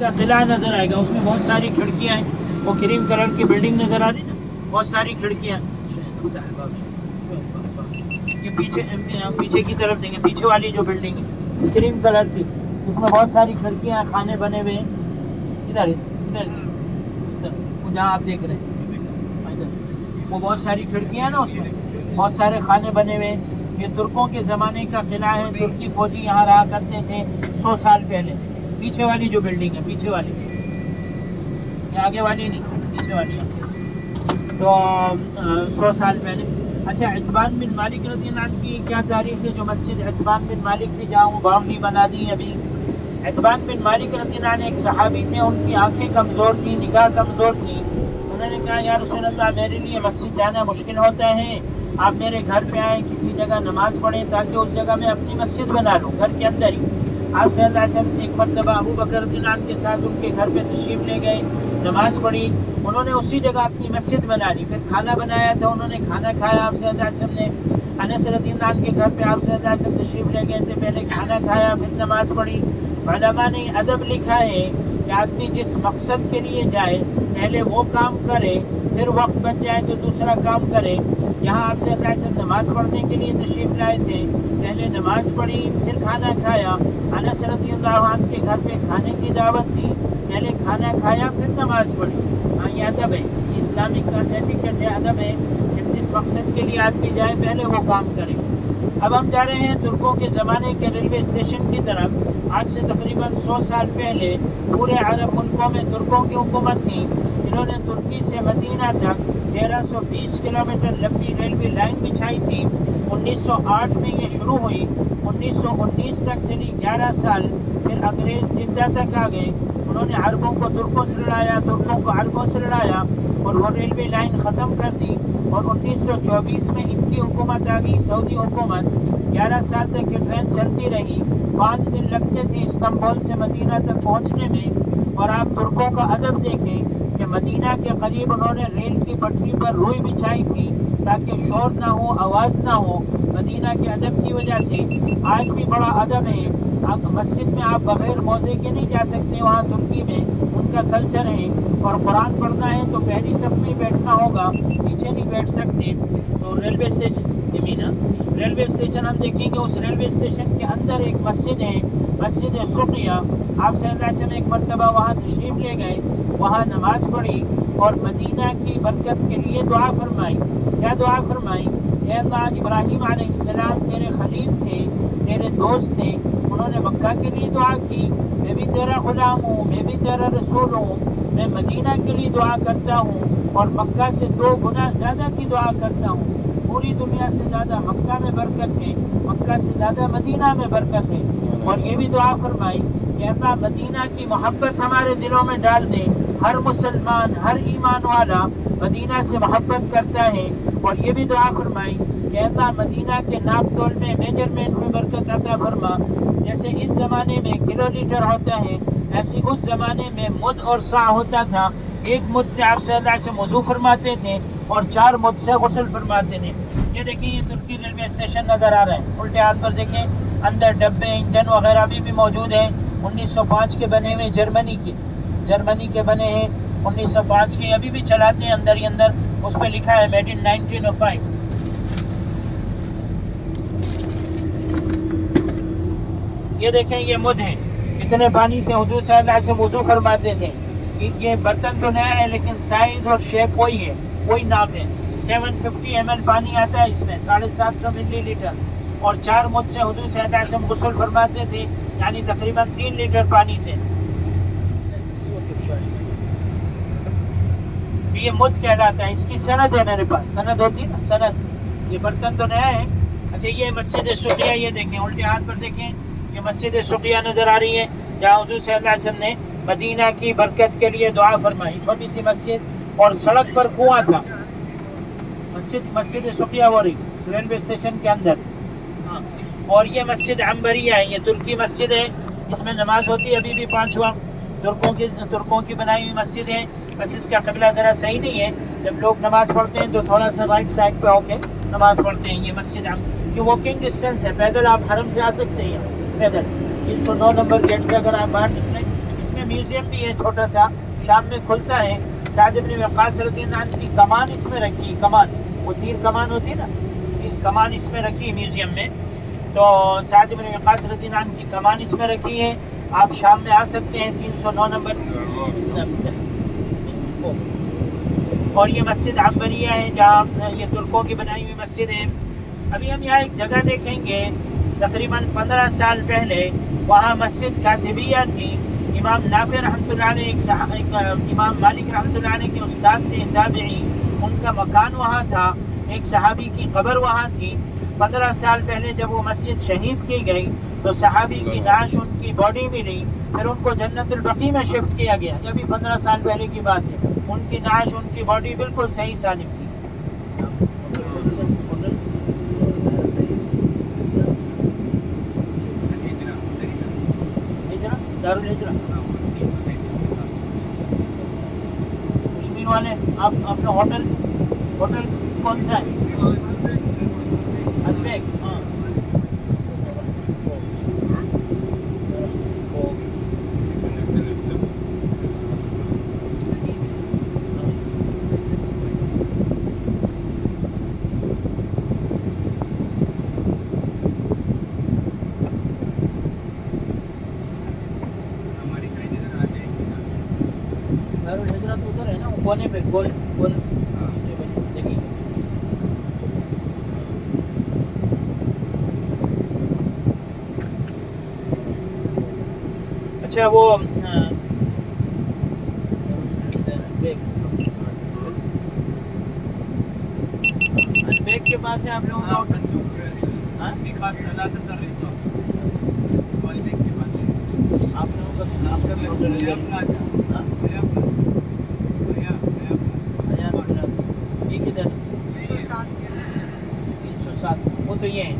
کا قلعہ نظر آئے گا، اس میں بہت ساری کھڑکیاں ہیں، وہ کریم کلر کی بلڈنگ نظر آ رہی ہے، بہت ساری کھڑکیاں. یہ پیچھے کی طرف دیں گے، پیچھے والی جو بلڈنگ ہے کریم کلر کی، اس میں بہت ساری کھڑکیاں، کھانے بنے ہوئے ہیں. ادھر جہاں آپ دیکھ رہے ہیں وہ بہت ساری کھڑکیاں ہیں نا، اس میں بہت سارے کھانے بنے ہوئے. یہ ترکوں کے زمانے کا قلعہ ہے، ترکی فوجی یہاں رہا کرتے تھے 100 سال پہلے. پیچھے والی جو بلڈنگ ہے، پیچھے والی، آگے والی نہیں، پیچھے والی ہے. تو 100 سال پہلے. اچھا، عتبان بن مالک رضی اللہ عنہ کی کیا تاریخ ہے؟ جو مسجد عتبان بن مالک تھی جہاں وہ باؤنڈری بنا دی ابھی. عتبان بن مالک رضی اللہ عنہ ایک صحابی تھے، ان کی آنکھیں کمزور تھیں، نگاہ کمزور تھی. انہوں نے کہا یا رسول اللہ، میرے لیے مسجد جانا مشکل ہوتا ہے، آپ میرے گھر پہ آئیں، کسی جگہ نماز پڑھیں تاکہ اس جگہ میں اپنی مسجد بنا لوں گھر کے اندر ہی. آپ صلی اللہ علیہ وسلم ایک مرتبہ ابو بکر رضی اللہ عنہ کے ساتھ ان کے گھر پہ تشریف لے گئے، نماز پڑھی، انہوں نے اسی جگہ اپنی مسجد بنا لی. پھر کھانا بنایا تھا، انہوں نے کھانا کھایا. آپ صلی اللہ علیہ وسلم نے انس رضی اللہ عنہ کے گھر پہ آپ صلی اللہ علیہ وسلم تشریف لے گئے تھے، پہلے کھانا کھایا پھر نماز پڑھی. علماء نے ادب لکھا ہے کہ آدمی جس مقصد کے لیے جائے پہلے وہ کام کرے، پھر وقت بچ جائے تو دوسرا کام کرے. یہاں آپ صلی اللہ علیہ وسلم نماز پڑھنے کے لیے تشریف لائے تھے، پہلے نماز پڑھی پھر کھانا کھایا. انس رضی اللہ عنہ کے گھر پہ کھانے کی دعوت تھی، پہلے کھانا کھایا پھر نماز پڑھی. ہاں، یہ ادب ہے، یہ اسلامک ایٹیکیٹ ہے، ادب ہے کہ جس مقصد کے لیے آدمی جائے پہلے وہ کام کرے. اب ہم جا رہے ہیں ترکوں کے زمانے کے ریلوے اسٹیشن کی طرف. آج سے تقریباً 100 سال پہلے پورے عرب ملکوں میں ترکوں کی حکومت تھی. انہوں نے ترکی سے مدینہ تک 1320 کلومیٹر لمبی ریلوے لائن بچھائی تھی. 1908 میں یہ شروع ہوئی، 1919 تک چلی 11 سال. پھر انگریز جدہ تک آ گئے، انہوں نے عربوں کو ترکوں سے لڑایا، ترکوں کو عربوں سے لڑایا اور وہ ریلوے لائن ختم کر دی. اور 1924 میں ان کی حکومت آ گئی، سعودی حکومت. 11 سال تک یہ ٹرین چلتی رہی. 5 دن لگتے تھے استنبول سے مدینہ تک پہنچنے میں. اور آپ ترکوں کا ادب دیکھیں کہ مدینہ کے قریب انہوں نے ریل کی پٹری پر روئی بچھائی تھی تاکہ شور نہ ہو، آواز نہ ہو. مدینہ کے ادب کی وجہ سے آج بھی بڑا ادب ہے. مسجد میں آپ بغیر موزے کے نہیں جا سکتے، وہاں ترکی میں ان کا کلچر ہے. اور قرآن پڑھنا ہے تو پہلی صف میں بیٹھنا ہوگا، پیچھے نہیں بیٹھ سکتے. تو ریلوے اسٹیشن ہم دیکھیں گے. اس ریلوے اسٹیشن کے اندر ایک مسجد ہے، مسجد سقیہ. آپ صلی اللہ علیہ وسلم ایک مرتبہ وہاں تشریف لے گئے، وہاں نماز پڑھی اور مدینہ کی برکت کے لیے دعا فرمائی. کیا دعا فرمائی؟ اے اللہ، ابراہیم علیہ السلام تیرے خلیل تھے، تیرے دوست تھے، انہوں نے مکہ کے لیے دعا کی. میں بھی تیرا غلام ہوں، میں بھی تیرا رسول ہوں. میں مدینہ کے لیے دعا کرتا ہوں اور مکہ سے 2 گنا زیادہ کی دعا کرتا ہوں. پوری دنیا سے زیادہ مکہ میں برکت ہے، مکہ سے زیادہ مدینہ میں برکت ہے. اور یہ بھی دعا فرمائی کہ اللہ مدینہ کی محبت ہمارے دلوں میں ڈال دے. ہر مسلمان، ہر ایمان والا مدینہ سے محبت کرتا ہے. اور یہ بھی دعا فرمائی کہ اللہ مدینہ کے ناپ تول میں، میجرمنٹ میں برکت عطا فرما. جیسے اس زمانے میں کلو لیٹر ہوتا ہے، ایسے اس زمانے میں مد اور سا ہوتا تھا. 1 مد سے آپ صلی اللہ علیہ وسلم وضو فرماتے تھے اور 4 مد سے غسل فرماتے تھے. یہ دیکھیں، یہ ترکی ریلوے اسٹیشن نظر آ رہا ہے. الٹے ہاتھ پر دیکھیں، اندر ڈبے، انجن وغیرہ بھی موجود ہیں. 1905 کے بنے ہوئے، جرمنی کے بنے ہیں 1905 کے. ابھی بھی چلاتے ہیں اندر ہی اندر. اس پہ لکھا ہے میڈ ان 1905. یہ دیکھیں، یہ مد ہے. اتنے پانی سے حضور صلی اللہ علیہ وسلم وضو فرماتے تھے. یہ برتن تو نیا ہے لیکن سائز اور شیپ وہی ہے، وہی ناپ ہے. 750 ml پانی آتا ہے اس میں، 750 ملی لیٹر. اور 4 مد سے حضور صلی اللہ علیہ وسلم غسل فرماتے تھے، یعنی تقریباً 3 لیٹر پانی سے. یہ مد کہلاتا ہے. اس کی سند ہے میرے پاس، سند ہوتی ہے نا، سند. یہ برتن تو نیا ہے. اچھا، یہ مسجد سقیہ. یہ دیکھیں، الٹے ہاتھ پر دیکھیں، یہ مسجد سقیہ نظر آ رہی ہے جہاں حضور صلی اللہ علیہ وسلم نے مدینہ کی برکت کے لیے دعا فرمائی. چھوٹی سی مسجد اور سڑک پر کنواں تھا. مسجد سقیہ ہو رہی ریلوے اسٹیشن کے اندر. ہاں. اور یہ مسجد عنبریہ ہے، یہ ترکی مسجد ہے. اس میں نماز ہوتی ہے ابھی بھی 5 وقت. ترکوں کی بنائی ہوئی مسجد ہے. بس اس کا قبلہ ذرا صحیح نہیں ہے. جب لوگ نماز پڑھتے ہیں تو تھوڑا سا رائٹ سائڈ پہ ہو کے نماز پڑھتے ہیں. یہ مسجد یہ واکنگ ڈسٹینس ہے، پیدل آپ حرم سے آ سکتے ہیں. پیدل 309 نمبر گیٹ سے اگر آپ باہر نکلیں اس میں میوزیم بھی ہے چھوٹا سا, شام میں کھلتا ہے. سعد بن وقاص رضی اللہ عنہ کی کمان اس میں رکھی, کمان, وہ تیر کمان ہوتی ہے نا, تیر کمان اس میں رکھی میوزیم میں. تو سعد بن وقاص رضی اللہ عنہ کی کمان اس میں رکھی ہے. آپ شام میں آ سکتے ہیں, 309 نمبر. اور یہ مسجد عنبریہ ہے جہاں یہ ترکوں کی بنائی ہوئی مسجد ہے. ابھی ہم یہاں ایک جگہ دیکھیں گے, تقریباً 15 سال پہلے وہاں مسجد کاتبیہ تھی. امام نافع رحمۃ اللہ علیہ ایک امام مالک رحمۃ اللہ علیہ کے استاد تھے تابعی, ان کا مکان وہاں تھا. ایک صحابی کی قبر وہاں تھی. 15 سال پہلے جب وہ مسجد شہید کی گئی تو صحابی کی نعش, ان کی باڈی ملی, پھر ان کو جنت البقیع میں شفٹ کیا گیا. یہ بھی 15 سال پہلے کی بات ہے. ان کی نعش, ان کی باڈی بالکل صحیح سالم تھی. دارالہجرہ کشمیر والے. آپ اپنا ہوٹل کون سا ہے؟ ادبیک. ہاں, دارالہجرہ تو ادھر ہے نا, کونے پہ گول دیکھیے. اچھا وہ بیگ کے پاس ہے آپ لوگوں کا ہوٹل. آپ لوگوں کا آپ کا بھی ہوٹل ہے. یہ کدھر 307, وہ تو یہ ہے.